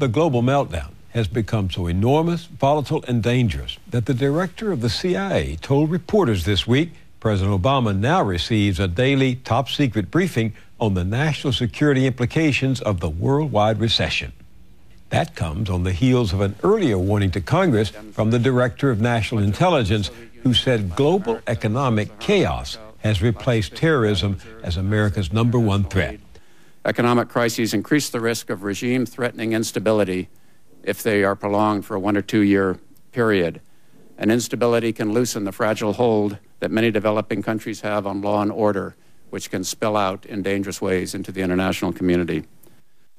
The global meltdown has become so enormous, volatile, and dangerous that the director of the CIA told reporters this week President Obama now receives a daily top-secret briefing on the national security implications of the worldwide recession. That comes on the heels of an earlier warning to Congress from the Director of National Intelligence, who said global economic chaos has replaced terrorism as America's #1 threat. Economic crises increase the risk of regime-threatening instability if they are prolonged for a 1 or 2 year period. And instability can loosen the fragile hold that many developing countries have on law and order, which can spill out in dangerous ways into the international community.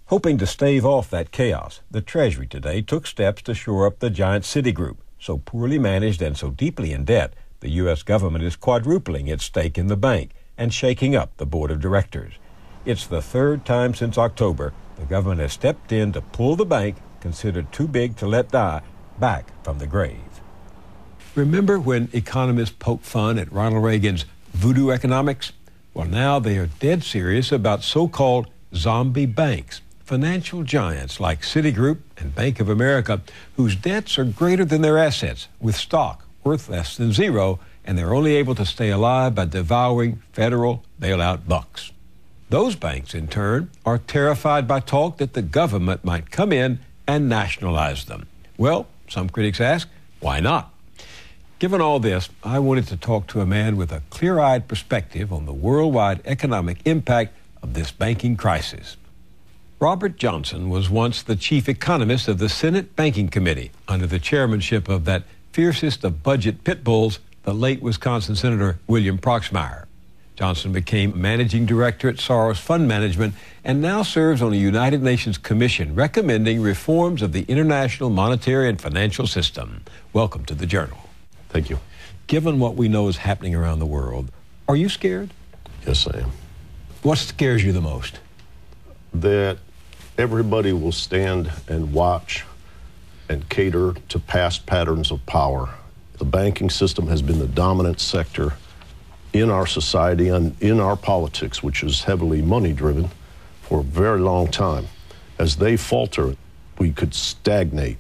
Hoping to stave off that chaos, the Treasury today took steps to shore up the giant Citigroup, so poorly managed and so deeply in debt, the U.S. government is quadrupling its stake in the bank and shaking up the board of directors. It's the third time since October the government has stepped in to pull the bank, considered too big to let die, back from the grave. Remember when economists poked fun at Ronald Reagan's voodoo economics? Well, now they are dead serious about so-called zombie banks, financial giants like Citigroup and Bank of America, whose debts are greater than their assets, with stock worth less than zero, and they're only able to stay alive by devouring federal bailout bucks. Those banks, in turn, are terrified by talk that the government might come in and nationalize them. Well, some critics ask, why not? Given all this, I wanted to talk to a man with a clear-eyed perspective on the worldwide economic impact of this banking crisis. Robert Johnson was once the chief economist of the Senate Banking Committee under the chairmanship of that fiercest of budget pit bulls, the late Wisconsin Senator William Proxmire. Johnson became managing director at Soros Fund Management and now serves on a United Nations Commission recommending reforms of the international monetary and financial system. Welcome to the Journal. Thank you. Given what we know is happening around the world, are you scared? Yes, I am. What scares you the most? That everybody will stand and watch and cater to past patterns of power. The banking system has been the dominant sector in our society and in our politics, which is heavily money-driven, for a very long time. As they falter, we could stagnate,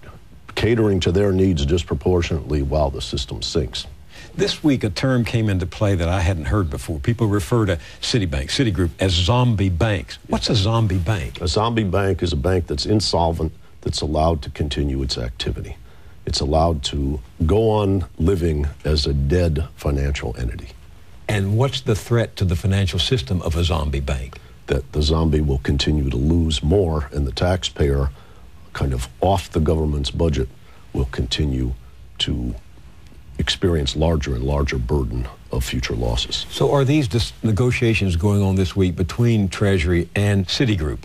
catering to their needs disproportionately while the system sinks. This week, a term came into play that I hadn't heard before. People refer to Citigroup as zombie banks. What's a zombie bank? A zombie bank is a bank that's insolvent, that's allowed to continue its activity. It's allowed to go on living as a dead financial entity. And what's the threat to the financial system of a zombie bank? That the zombie will continue to lose more, and the taxpayer, kind of off the government's budget, will continue to experience larger and larger burden of future losses. So are these negotiations going on this week between Treasury and Citigroup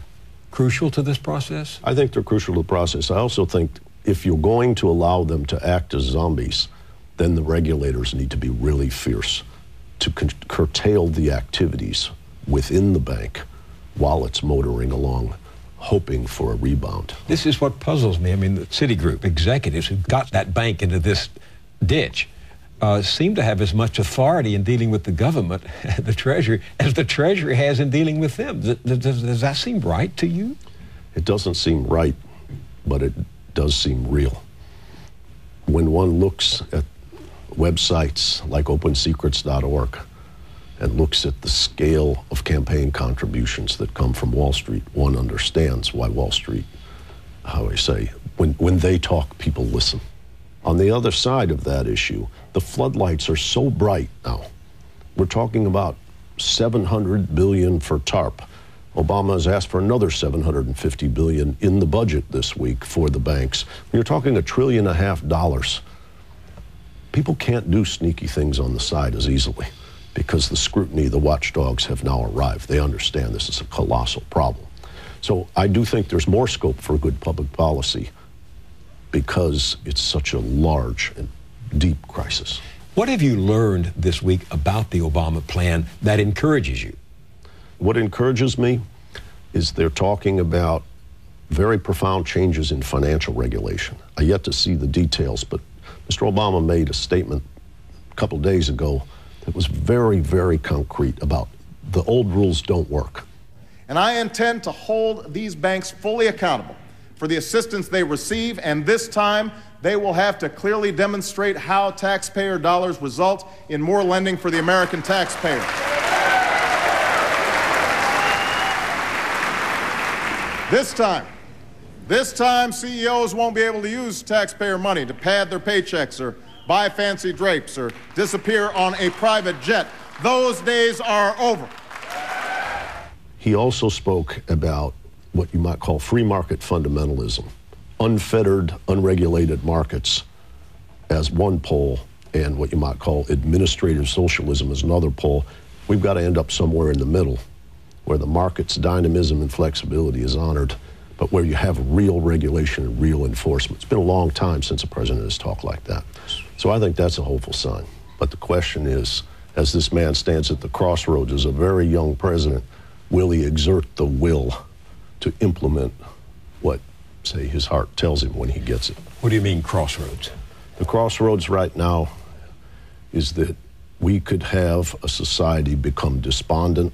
crucial to this process? I think they're crucial to the process. I also think if you're going to allow them to act as zombies, then the regulators need to be really fierce to curtail the activities within the bank while it's motoring along, hoping for a rebound. This is what puzzles me. I mean, the Citigroup executives who got that bank into this ditch seem to have as much authority in dealing with the government, the Treasury, as the Treasury has in dealing with them. Does that seem right to you? It doesn't seem right, but it does seem real. When one looks at websites like opensecrets.org and looks at the scale of campaign contributions that come from Wall Street, one understands why Wall Street, when they talk, people listen. On the other side of that issue, the floodlights are so bright now. We're talking about $700 billion for TARP. Obama has asked for another $750 billion in the budget this week for the banks. You're talking $1.5 trillion. People can't do sneaky things on the side as easily because the scrutiny, the watchdogs have now arrived. They understand this is a colossal problem. So I do think there's more scope for good public policy because it's such a large and deep crisis. What have you learned this week about the Obama plan that encourages you? What encourages me is they're talking about very profound changes in financial regulation. I yet to see the details, but Mr. Obama made a statement a couple days ago that was very, very concrete about the old rules don't work. And I intend to hold these banks fully accountable for the assistance they receive, and this time they will have to clearly demonstrate how taxpayer dollars result in more lending for the American taxpayer. This time, CEOs won't be able to use taxpayer money to pad their paychecks or buy fancy drapes or disappear on a private jet. Those days are over. He also spoke about what you might call free market fundamentalism, unfettered, unregulated markets as one pole, and what you might call administrative socialism as another pole. We've got to end up somewhere in the middle, where the market's dynamism and flexibility is honored, but where you have real regulation and real enforcement. It's been a long time since a president has talked like that. So I think that's a hopeful sign. But the question is, as this man stands at the crossroads as a very young president, will he exert the will to implement what, say, his heart tells him when he gets it? What do you mean, crossroads? The crossroads right now is that we could have a society become despondent,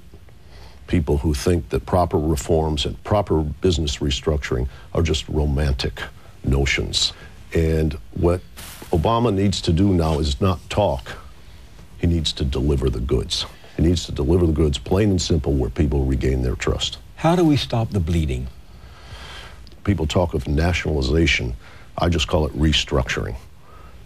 people who think that proper reforms and proper business restructuring are just romantic notions. And what Obama needs to do now is not talk. He needs to deliver the goods. He needs to deliver the goods plain and simple where people regain their trust. How do we stop the bleeding? People talk of nationalization. I just call it restructuring.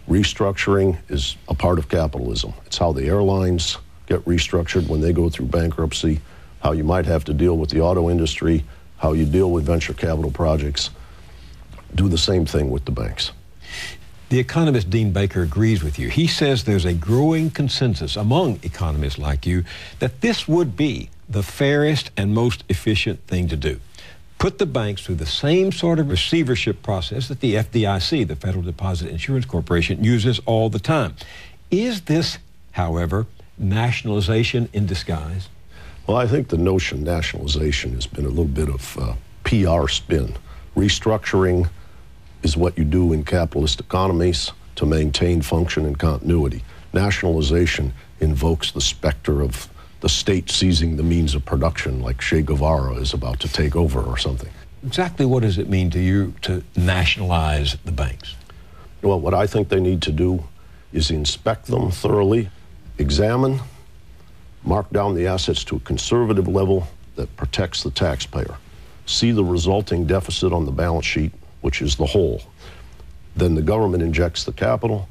Restructuring is a part of capitalism. It's how the airlines get restructured when they go through bankruptcy, how you might have to deal with the auto industry, how you deal with venture capital projects. Do the same thing with the banks. The economist Dean Baker agrees with you. He says there's a growing consensus among economists like you that this would be the fairest and most efficient thing to do. Put the banks through the same sort of receivership process that the FDIC, the Federal Deposit Insurance Corporation, uses all the time. Is this, however, nationalization in disguise? Well, I think the notion nationalization has been a little bit of PR spin. Restructuring is what you do in capitalist economies to maintain function and continuity. Nationalization invokes the specter of the state seizing the means of production, like Che Guevara is about to take over or something. Exactly what does it mean to you to nationalize the banks? Well, what I think they need to do is inspect them thoroughly, examine, mark down the assets to a conservative level that protects the taxpayer, see the resulting deficit on the balance sheet, which is the whole. Then the government injects the capital,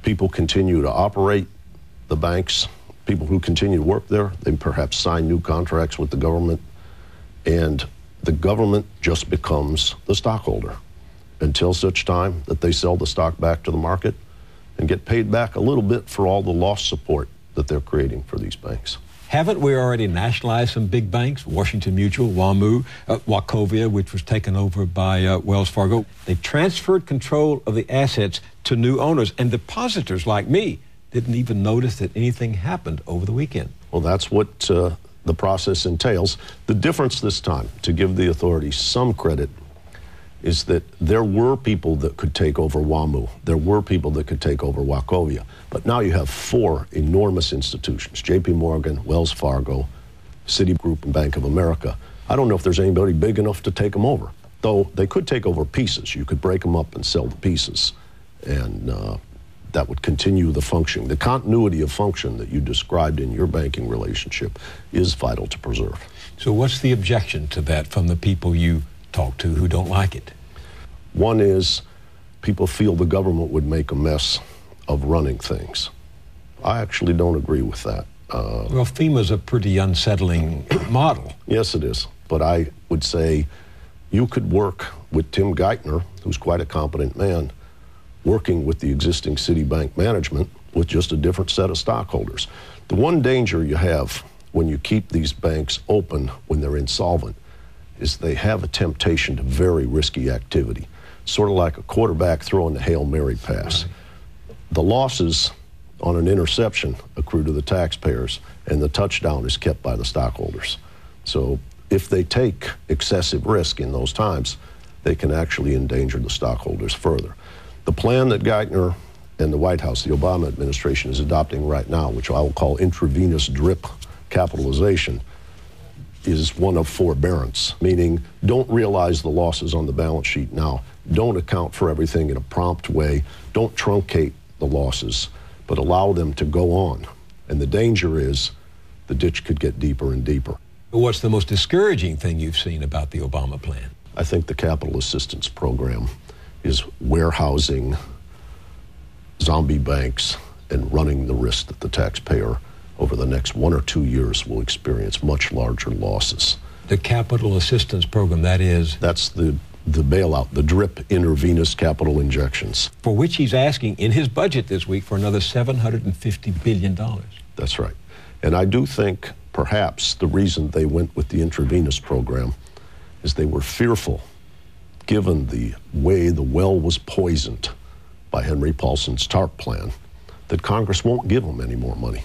people continue to operate the banks, people who continue to work there, they perhaps sign new contracts with the government, and the government just becomes the stockholder until such time that they sell the stock back to the market and get paid back a little bit for all the lost support that they're creating for these banks. Haven't we already nationalized some big banks? Washington Mutual, WAMU, Wachovia, which was taken over by Wells Fargo. They transferred control of the assets to new owners, and depositors like me didn't even notice that anything happened over the weekend. Well, that's what the process entails. The difference this time, to give the authorities some credit, is that there were people that could take over WAMU. There were people that could take over Wachovia. But now you have four enormous institutions, JP Morgan, Wells Fargo, Citigroup, and Bank of America. I don't know if there's anybody big enough to take them over, though they could take over pieces. You could break them up and sell the pieces, and that would continue the function. The continuity of function that you described in your banking relationship is vital to preserve. So what's the objection to that from the people you talk to who don't like it? One is people feel the government would make a mess of running things. I actually don't agree with that. Well, FEMA's a pretty unsettling model. Yes, it is. But I would say you could work with Tim Geithner, who's quite a competent man, working with the existing Citibank management with just a different set of stockholders. The one danger you have when you keep these banks open when they're insolvent is they have a temptation to very risky activity, sort of like a quarterback throwing the Hail Mary pass. Right. The losses on an interception accrue to the taxpayers, and the touchdown is kept by the stockholders. So if they take excessive risk in those times, they can actually endanger the stockholders further. The plan that Geithner and the White House, the Obama administration, is adopting right now, which I will call intravenous drip capitalization, is one of forbearance, meaning don't realize the losses on the balance sheet now. Don't account for everything in a prompt way. Don't truncate the losses, but allow them to go on. And the danger is the ditch could get deeper and deeper. What's the most discouraging thing you've seen about the Obama plan? I think the capital assistance program is warehousing zombie banks and running the risk that the taxpayer over the next 1 or 2 years will experience much larger losses. The capital assistance program, that is? That's the bailout, the DRIP intravenous capital injections. For which he's asking in his budget this week for another $750 billion. That's right. And I do think perhaps the reason they went with the intravenous program is they were fearful, given the way the well was poisoned by Henry Paulson's TARP plan, that Congress won't give them any more money.